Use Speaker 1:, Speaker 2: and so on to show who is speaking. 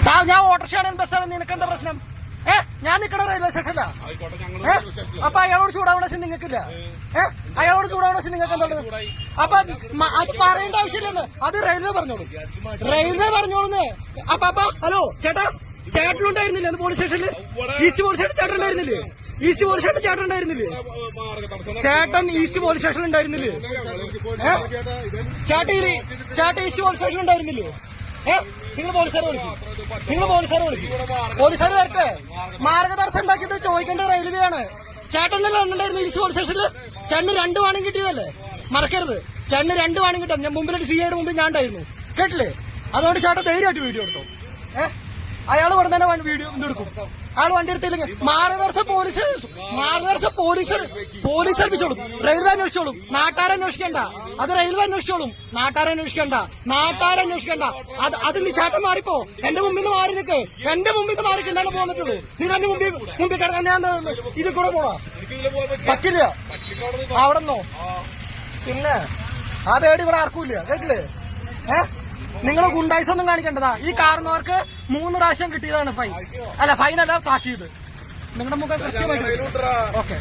Speaker 1: ഞാൻ ഓട്ടോറിക്ഷയാണ് ബസ്സാണ്, നിനക്ക് എന്താ പ്രശ്നം? ഞാൻ നിൽക്കണ റെയിൽവേ സ്റ്റേഷനില. അപ്പൊ അയാളോട് ചൂടാവണ ശരി നിങ്ങൾക്കില്ല? അയാളോട് ചൂടാവണ ശരി നിങ്ങൾക്ക് എന്താണ്? അപ്പൊ അത് പറയേണ്ട ആവശ്യമില്ലെന്ന്, അത് റെയിൽവേ പറഞ്ഞോളൂ, റെയിൽവേ പറഞ്ഞോളൂന്ന്. അപ്പൊ ഹലോ ചേട്ടാ, ചേട്ടനുണ്ടായിരുന്നില്ലേ അന്ന് പോലീസ് സ്റ്റേഷനിൽ? ഈസ്റ്റ് പോലീസ് സ്റ്റേഷൻ ചേട്ടൻ ഉണ്ടായിരുന്നില്ലേ? ഈസ്റ്റ് പോലീസ് സ്റ്റേഷൻ ചേട്ടൻ ഉണ്ടായിരുന്നില്ലേ? ചേട്ടൻ ഈസ്റ്റ് പോലീസ് സ്റ്റേഷൻ ഉണ്ടായിരുന്നില്ലേ? ചേട്ടൻ ഈസ്റ്റ് പോലീസ് സ്റ്റേഷൻ ഉണ്ടായിരുന്നില്ലേ? നിങ്ങൾ പോലീസുകാരെ വിളിക്കും, നിങ്ങൾ പോലീസുകാരെ വിളിക്കും, പോലീസുകാർ വരട്ടെ. മാർഗദർശനം ഉണ്ടാക്കിയത് ചോദിക്കേണ്ട റെയിൽവേ ആണ്. ചേട്ടനല്ലേ ഉണ്ടായിരുന്നു ഈസ്റ്റ് പോലീസ് സ്റ്റേഷനിൽ? ചേട്ടന് 2 വാണിംഗ് കിട്ടിയതല്ലേ, മറക്കരുത്. ചേട്ടന് 2 വാണിംഗ് കിട്ടാം. ഞാൻ മുമ്പിലൊരു സിഐയുടെ മുമ്പിൽ ഞാൻ ഉണ്ടായിരുന്നു, കേട്ടില്ലേ? അതുകൊണ്ട് ചേട്ടൻ ധൈര്യമായിട്ട് വീഡിയോ എടുത്തോ. അയാൾ ഇവിടെ തന്നെ വീഡിയോ എടുക്കും. അയാൾ വണ്ടി എടുത്തില്ലെങ്കിൽ മാർഗദർശ പോലീസ് ഏൽപ്പിച്ചോളും, റെയിൽവേ അന്വേഷിച്ചോളും. നാട്ടാരന്വേഷിക്കണ്ട, അത് റെയിൽവേ അന്വേഷിച്ചോളും. നാട്ടാരന്വേഷിക്കണ്ട. അത് നീ ചേട്ടൻ മാറിപ്പോ, എന്റെ മുമ്പിൽ നിന്ന് മാറി നിൽക്ക്, എന്റെ മുമ്പിൽ നിന്ന് മാറി കിട്ടാൻ പോന്നിട്ടുള്ളൂ. നീ എന്റെ മുമ്പിൽ കിടക്കാൻ ഞാൻ ഇത് കൂടെ പോണോ? പറ്റില്ല. അവിടെ നിന്നോ? പിന്നെ ആ പേടി ഇവിടെ ആർക്കൂല്ല, കേട്ടില്ലേ? നിങ്ങൾ ഗുണ്ടായിസൊന്നും കാണിക്കേണ്ടതാ. ഈ കാരണവർക്ക് 3 പ്രാവശ്യം കിട്ടിയതാണ് ഫൈൻ. അല്ല, ഫൈനല്ല, താക്കീത്. നിങ്ങളുടെ മുഖം കൃത്യമായിട്ട്. ഓക്കെ.